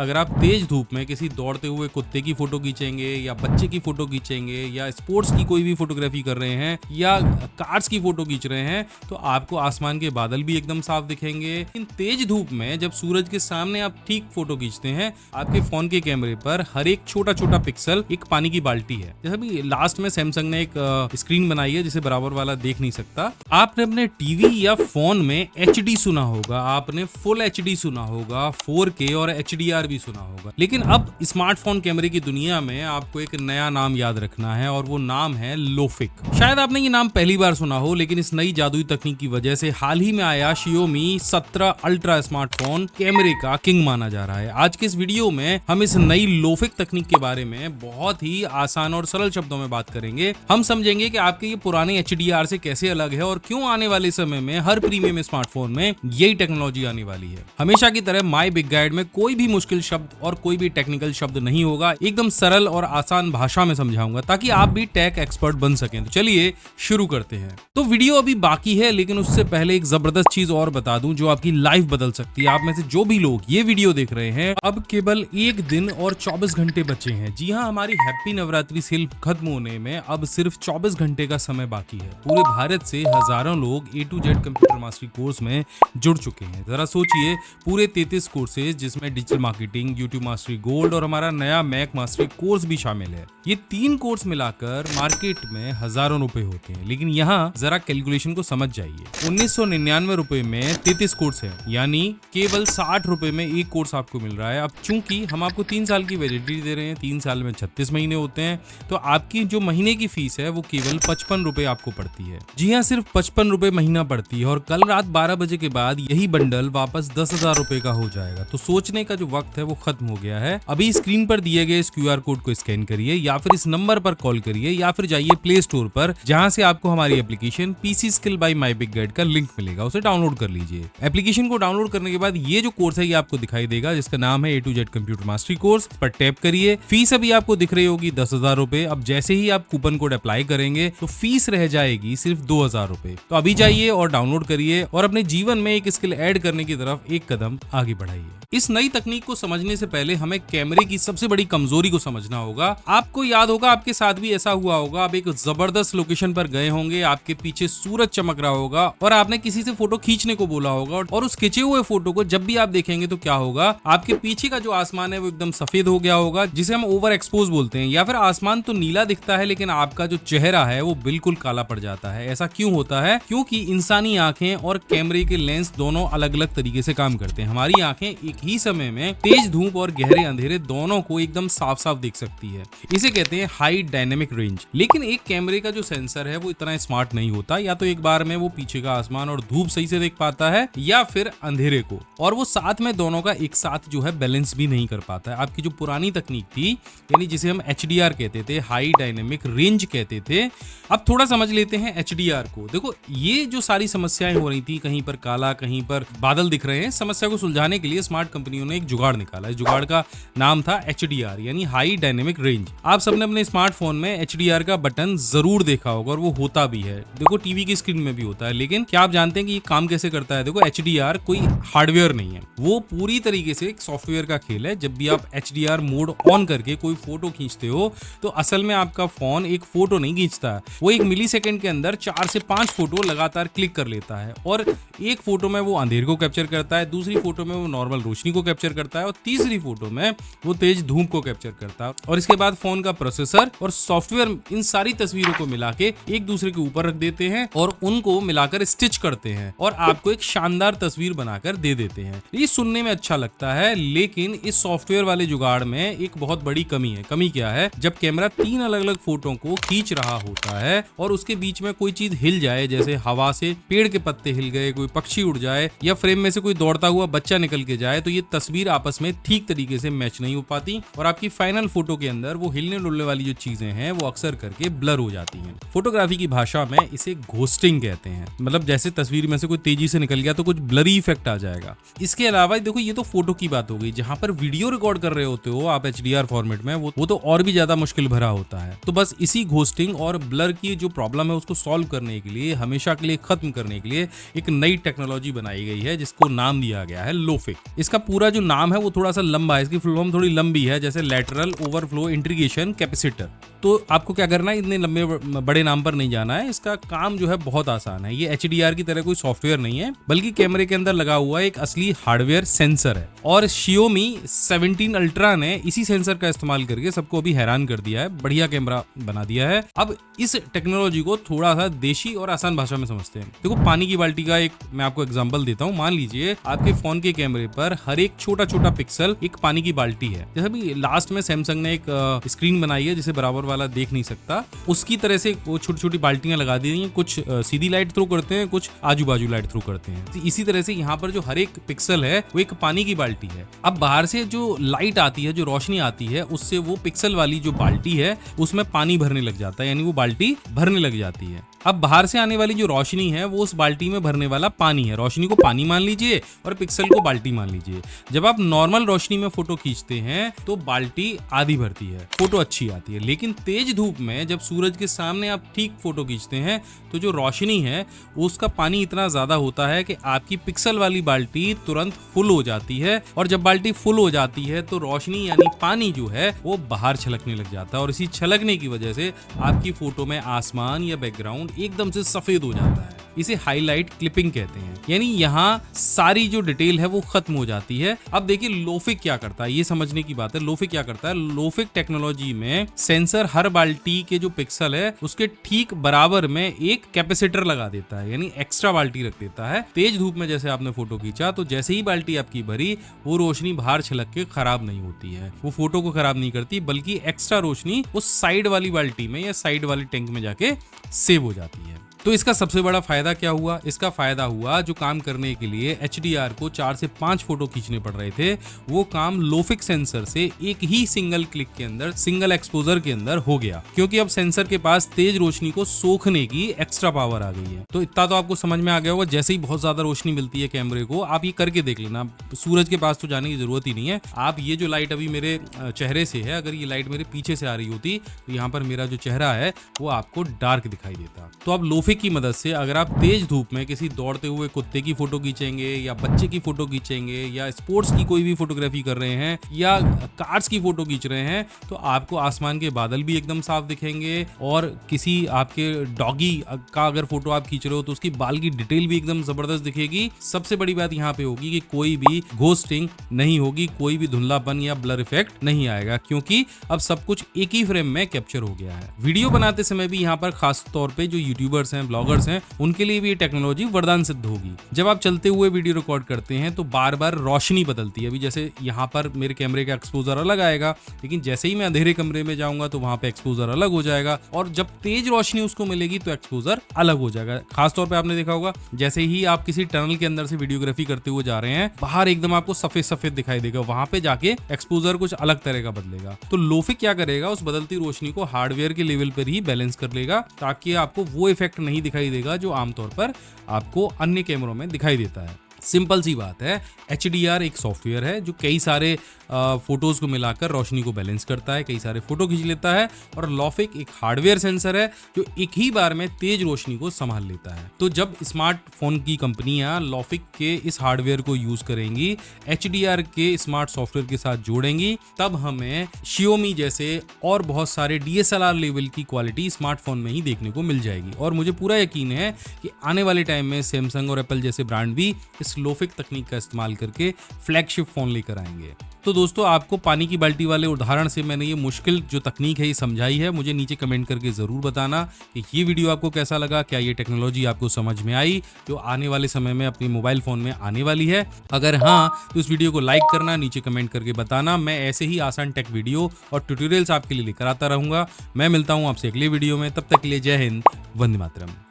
अगर आप तेज धूप में किसी दौड़ते हुए कुत्ते की फोटो खींचेंगे या बच्चे की फोटो खींचेंगे या स्पोर्ट्स की कोई भी फोटोग्राफी कर रहे हैं या कार्स की फोटो खींच रहे हैं तो आपको आसमान के बादल भी एकदम साफ दिखेंगे। इन तेज धूप में जब सूरज के सामने आप ठीक फोटो खींचते हैं, आपके फोन के कैमरे पर हर एक छोटा छोटा पिक्सल एक पानी की बाल्टी है। जैसे अभी लास्ट में सैमसंग ने एक स्क्रीन बनाई है जिसे बराबर वाला देख नहीं सकता। आपने अपने टीवी या फोन में HD सुना होगा, आपने फुल HD सुना होगा, 4K और HDR भी सुना होगा, लेकिन अब स्मार्टफोन कैमरे की दुनिया में आपको एक नया नाम याद रखना है और वो नाम है लोफिक। शायद आपने ये नाम पहली बार सुना हो, लेकिन इस नई जादुई तकनीक की वजह से हाल ही में आया Xiaomi 17 अल्ट्रा स्मार्टफोन कैमरे का किंग माना जा रहा है। आज के इस वीडियो में हम इस नई लोफिक तकनीक के बारे में बहुत ही आसान और सरल शब्दों में बात करेंगे। हम समझेंगे कि आपके ये पुराने HDR से कैसे अलग है और क्यों आने वाले समय में हर प्रीमियम स्मार्टफोन में यही टेक्नोलॉजी आने वाली है। हमेशा की तरह माय बिग गाइड में कोई भी मुश्किल शब्द और कोई भी टेक्निकल शब्द नहीं होगा, एकदम सरल और आसान भाषा में समझाऊंगा ताकि आप भी टेक एक्सपर्ट बन सकें। तो चलिए शुरू करते हैं। तो वीडियो अभी बाकी है, लेकिन उससे पहले एक जबरदस्त चीज और बता दूं जो आपकी लाइफ बदल सकती है। आप में से जो भी लोग ये वीडियो देख रहे हैं, अब केवल 1 दिन और 24 घंटे बचे हैं। जी हाँ, हमारी हैप्पी नवरात्रि सेल खत्म होने में अब सिर्फ 24 घंटे का समय बाकी है। पूरे भारत से हजारों लोग A to Z computer mastery course में जुड़ चुके हैं। जरा सोचिए, पूरे 33 कोर्सेज जिसमें digital marketing, YouTube mastery gold और हमारा नया मैक मास्टरी कोर्स भी शामिल है। ये 3 कोर्स मिलाकर मार्केट में हजारों रुपए होते हैं, लेकिन यहाँ जरा कैलकुलेशन को समझ जाइए। 1999 रुपए में 33 कोर्स है, यानी केवल 60 रुपए में एक कोर्स आपको मिल रहा है। अब चूंकि हम आपको 3 साल की वैलिडिटी दे रहे हैं, 3 साल में 36 महीने होते हैं, तो आपकी जो महीने की फीस है वो केवल 55 रुपए आपको पड़ती है। जी हाँ, सिर्फ 55 रुपए महीना पड़ती है और कल रात 12 बजे के बाद यही बंडल वापस 10,000 रुपए का हो जाएगा। तो सोचने का जो वक्त है वो खत्म हो गया है। अभी स्क्रीन पर दिए गए इस QR कोड को स्कैन करिए या फिर इस नंबर पर कॉल करिए या फिर जाइए प्ले स्टोर पर, जहां से आपको हमारी application PC skill by my big guide का लिंक मिलेगा, उसे डाउनलोड कर लीजिए। एप्लीकेशन को डाउनलोड करने के बाद ये जो कोर्स है ये आपको दिखाई देगा, जिसका नाम है A to Z computer mastery course. पर टैप करिए। फीस अभी आपको दिख रही होगी 10,000 रुपए। अब जैसे ही आप कूपन कोड अप्लाई करेंगे तो फीस रह जाएगी सिर्फ 2,000 रुपए। तो अभी जाइए और डाउनलोड करिए और अपने जीवन में एक स्किल ऐड करने की तरफ एक कदम आगे बढ़ाइए। इस नई तकनीक को समझने से पहले हमें कैमरे की सबसे बड़ी कमजोरी को समझना होगा। आपको याद होगा, आपके साथ भी ऐसा हुआ होगा, आप एक जबरदस्त लोकेशन पर गए होंगे, आपके पीछे सूरज चमक रहा होगा और आपने किसी से फोटो खींचने को बोला होगा और उस खींचे हुए फोटो को जब भी आप देखेंगे तो क्या होगा, आपके पीछे का जो आसमान है वो एकदम सफेद हो गया होगा, जिसे हम ओवर एक्सपोज बोलते हैं। या फिर आसमान तो नीला दिखता है लेकिन आपका जो चेहरा है वो बिल्कुल काला पड़ जाता है। ऐसा क्यों होता है? क्योंकि इंसानी आंखें और कैमरे के लेंस दोनों अलग अलग तरीके से काम करते हैं। हमारी आंखें एक ही समय में तेज धूप और गहरे अंधेरे दोनों को एकदम साफ साफ देख सकती है। इसे कहते हैं हाई डायनेमिक रेंज। लेकिन एक कैमरे का जो सेंसर है वो इतना स्मार्ट नहीं होता। या तो एक बार में वो पीछे का आसमान और धूप सही से देख पाता है या फिर अंधेरे को, और वो साथ में दोनों का एक साथ जो है बैलेंस भी नहीं कर पाता है। आपकी जो पुरानी तकनीक थी, यानी जिसे हम HDR कहते थे, हाई डायनेमिक रेंज कहते थे, अब थोड़ा समझ लेते हैं HDR को। देखो, ये जो सारी समस्याएं हो रही थी, कहीं पर काला कहीं पर बादल दिख रहे हैं, समस्या को सुलझाने के लिए स्मार्ट कंपनियों ने एक जुगाड़ निकाला। इस जुगाड़ का नाम था HDR, यानी हाई डायनेमिक रेंज। आप सबने अपने स्मार्टफोन में HDR का बटन जरूर देखा होगा और वो होता भी है। देखो, टीवी की स्क्रीन में भी होता है। लेकिन क्या आप जानते हैं कि ये काम कैसे करता है? देखो, HDR कोई हार्डवेयर नहीं है, वो पूरी तरीके से एक सॉफ्टवेयर का खेल है। जब भी आप HDR मोड ऑन करके कोई फोटो खींचते हो तो असल में आपका फोन एक फोटो नहीं खींचता है, वो 1 मिलीसेकंड के अंदर 4 से 5 फोटो लगातार क्लिक कर लेता है। और एक फोटो में वो अंधेरे को कैप्चर करता है, दूसरी फोटो में वो नॉर्मल रोशनी को कैप्चर करता है और तीसरी फोटो में वो तेज धूप को कैप्चर करता है। और इसके बाद फोन का प्रोसेसर और सॉफ्टवेयर इन सारी तस्वीरों को मिला के एक दूसरे के ऊपर रख देते हैं और उनको मिलाकर स्टिच करते हैं और आपको एक शानदार तस्वीर बनाकर दे देते हैं। ये सुनने में अच्छा लगता है, लेकिन इस सॉफ्टवेयर वाले जुगाड़ में एक बहुत बड़ी कमी है। कमी क्या है? जब कैमरा 3 अलग अलग फोटो को खींच रहा होता है और उसके बीच में कोई चीज हिल जाए, जैसे हवा से पेड़ के पत्ते हिल गए, कोई पक्षी उड़ जाए या फ्रेम में से कोई दौड़ता हुआ बच्चा निकल के जाए, तो ये तस्वीर आपस में ठीक तरीके से मैच नहीं हो पाती और आपकी फाइनल फोटो के अंदर वो हिलने डुलने वाली जो चीजें हैं वो अक्सर करके ब्लर हो जाती हैं। फोटोग्राफी की भाषा में इसे घोस्टिंग कहते हैं। मतलब जैसे तस्वीर में से कोई तेजी से निकल गया तो कुछ ब्लरी इफेक्ट आ जाएगा। इसके अलावा देखो, ये तो फोटो की बात हो गई। जहां पर वीडियो रिकॉर्ड कर रहे होते हो आप HDR फॉर्मेट में, वो तो और भी ज्यादा मुश्किल भरा होता है। तो बस इसी घोस्टिंग और ब्लर की जो प्रॉब्लम है उसको सॉल्व करने के लिए, हमेशा के लिए खत्म करने के लिए एक नई टेक्नोलॉजी बनाई गई है जिसको नाम दिया गया है लोफिक। इसका पूरा जो नाम है वो थोड़ा सा लंबा है, इसकी फुल फॉर्म थोड़ी लंबी है, जैसे लैटरल ओवरफ्लो इंटीग्रेशन कैपेसिटर। तो आपको क्या करना है, इतने लंबे बड़े नाम पर नहीं जाना है। इसका काम जो है बहुत आसान है। ये HDR की तरह कोई सॉफ्टवेयर नहीं है, बल्कि कैमरे के अंदर लगा हुआ एक असली हार्डवेयर सेंसर है। और Xiaomi 17 अल्ट्रा ने इसी सेंसर का इस्तेमाल करके सबको अभी हैरान कर दिया है, बढ़िया कैमरा बना दिया है। अब इस टेक्नोलॉजी को थोड़ा सा देशी और आसान भाषा में समझते हैं। देखो, पानी की बाल्टी का एक मैं आपको एग्जांपल देता हूँ। मान लीजिए आपके फोन के कैमरे पर हर एक छोटा छोटा पिक्सल एक पानी की बाल्टी है। जैसे भी लास्ट में सैमसंग ने एक स्क्रीन बनाई है जिसे बराबर वाला देख नहीं सकता, उसकी तरह से वो छोटी छोटी बाल्टियां लगा दी हैं। कुछ सीधी लाइट थ्रो करते हैं, कुछ आजू बाजू लाइट थ्रो करते हैं। तो इसी तरह से यहाँ पर जो हर एक पिक्सल है वो एक पानी की बाल्टी है। अब बाहर से जो लाइट आती है, जो रोशनी आती है, उससे वो पिक्सल वाली जो बाल्टी है उसमें पानी भरने लग जाता है, यानी वो बाल्टी भरने लग जाती है। अब बाहर से आने वाली जो रोशनी है वो उस बाल्टी में भरने वाला पानी है। रोशनी को पानी मान लीजिए और पिक्सल को बाल्टी मान लीजिए। जब आप नॉर्मल रोशनी में फोटो खींचते हैं तो बाल्टी आधी भरती है, फोटो अच्छी आती है। लेकिन तेज धूप में जब सूरज के सामने आप ठीक फोटो खींचते हैं तो जो रोशनी है उसका पानी इतना ज्यादा होता है कि आपकी पिक्सल वाली बाल्टी तुरंत फुल हो जाती है। और जब बाल्टी फुल हो जाती है तो रोशनी यानी पानी जो है वो बाहर छलकने लग जाता है। और इसी छलकने की वजह से आपकी फोटो में आसमान या बैकग्राउंड एकदम से सफेद हो जाता है। इसे हाईलाइट क्लिपिंग कहते हैं, यानी यहाँ सारी जो डिटेल है वो खत्म हो जाती है। अब देखिए लोफिक क्या करता है, ये समझने की बात है। लोफिक क्या करता है, लोफिक टेक्नोलॉजी में सेंसर हर बाल्टी के जो पिक्सल है उसके ठीक बराबर में एक कैपेसिटर लगा देता है, यानी एक्स्ट्रा बाल्टी रख देता है। तेज धूप में जैसे आपने फोटो खींचा तो जैसे ही बाल्टी आपकी भरी वो रोशनी बाहर छलक के खराब नहीं होती है, वो फोटो को खराब नहीं करती, बल्कि एक्स्ट्रा रोशनी उस साइड वाली बाल्टी में या साइड वाली टैंक में जाके सेव हो जाती है। तो इसका सबसे बड़ा फायदा क्या हुआ, इसका फायदा हुआ जो काम करने के लिए HDR को 4 से 5 फोटो खींचने पड़ रहे थे वो काम लोफिक सेंसर से एक ही सिंगल क्लिक के अंदर, सिंगल एक्सपोजर के अंदर हो गया, क्योंकि अब सेंसर के पास तेज रोशनी को सोखने की एक्स्ट्रा पावर आ गई है। तो इतना तो आपको समझ में आ गया होगा। जैसे ही बहुत ज्यादा रोशनी मिलती है कैमरे को, आप ये करके देख लेना, सूरज के पास तो जाने की जरूरत ही नहीं है। आप ये जो लाइट अभी मेरे चेहरे से है, अगर ये लाइट मेरे पीछे से आ रही होती तो यहाँ पर मेरा जो चेहरा है वो आपको डार्क दिखाई देता। तो अब लोफिक की मदद से अगर आप तेज धूप में किसी दौड़ते हुए कुत्ते की फोटो खींचेंगे या बच्चे की फोटो खींचेंगे या स्पोर्ट्स की कोई भी फोटोग्राफी कर रहे हैं या कार्स की फोटो खींच रहे हैं तो आपको आसमान के बादल भी एकदम साफ दिखेंगे। और किसी आपके डॉगी का अगर फोटो आप खींच रहे हो तो उसकी बाल की डिटेल भी एकदम जबरदस्त दिखेगी। सबसे बड़ी बात यहाँ पे होगी कि कोई भी घोस्टिंग नहीं होगी, कोई भी धुंधलापन या ब्लर इफेक्ट नहीं आएगा, क्योंकि अब सब कुछ एक ही फ्रेम में कैप्चर हो गया है। वीडियो बनाते समय भी यहाँ पर खास तौर पे जो यूट्यूबर्स हैं, ब्लॉगर्स हैं, उनके लिए भी ये टेक्नोलॉजी वरदान सिद्ध होगी। जब आप चलते हुए वीडियो रिकॉर्ड करते हैं तो बार बार रोशनी बदलती है। अभी जैसे यहाँ पर मेरे कैमरे का एक्सपोजर अलग आएगा, लेकिन जैसे ही मैं अंधेरे कमरे में जाऊंगा तो वहां पे एक्सपोजर अलग हो जाएगा, और जब तेज रोशनी उसको मिलेगी तो एक्सपोजर अलग हो जाएगा। खासतौर पे आपने देखा होगा जैसे ही आप किसी टनल के अंदर से वीडियोग्राफी करते हुए जा रहे हैं, बाहर एकदम आपको सफेद सफेद दिखाई देगा, वहां पे जाके एक्सपोजर कुछ अलग तरह का बदलेगा। तो लोफिक क्या करेगा, उस बदलती रोशनी को हार्डवेयर के लेवल पर ही बैलेंस कर लेगा, ताकि आपको वो इफेक्ट नहीं दिखाई देगा जो आमतौर पर आपको अन्य कैमरों में दिखाई देता है। सिंपल सी बात है, HDR एक सॉफ्टवेयर है जो कई सारे फोटोज को मिलाकर रोशनी को बैलेंस करता है, कई सारे फोटो खींच लेता है। और लोफिक एक हार्डवेयर सेंसर है जो एक ही बार में तेज रोशनी को संभाल लेता है। तो जब स्मार्टफोन की कंपनियां लोफिक के इस हार्डवेयर को यूज करेंगी, HDR के स्मार्ट सॉफ्टवेयर के साथ जोड़ेंगी, तब हमें Xiaomi जैसे और बहुत सारे DSLR लेवल की क्वालिटी स्मार्टफोन में ही देखने को मिल जाएगी। और मुझे पूरा यकीन है कि आने वाले टाइम में सैमसंग और एप्पल जैसे ब्रांड भी इस लोफिक तकनीक का इस्तेमाल करके फ्लैगशिप फोन लेकर आएंगे। तो दोस्तों, आपको पानी की बाल्टी वाले उदाहरण से मैंने ये मुश्किल जो तकनीक है ये समझाई है। मुझे नीचे कमेंट करके जरूर बताना कि ये वीडियो आपको कैसा लगा, क्या ये टेक्नोलॉजी आपको समझ में आई जो आने वाले समय में अपने मोबाइल फोन में आने वाली है। अगर हाँ तो इस वीडियो को लाइक करना, नीचे कमेंट करके बताना। मैं ऐसे ही आसान टेक वीडियो और ट्यूटोरियल्स आपके लिए लेकर आता रहूंगा। मैं मिलता हूँ आपसे अगले वीडियो में, तब तक के लिए जय हिंद, वंदे मातरम।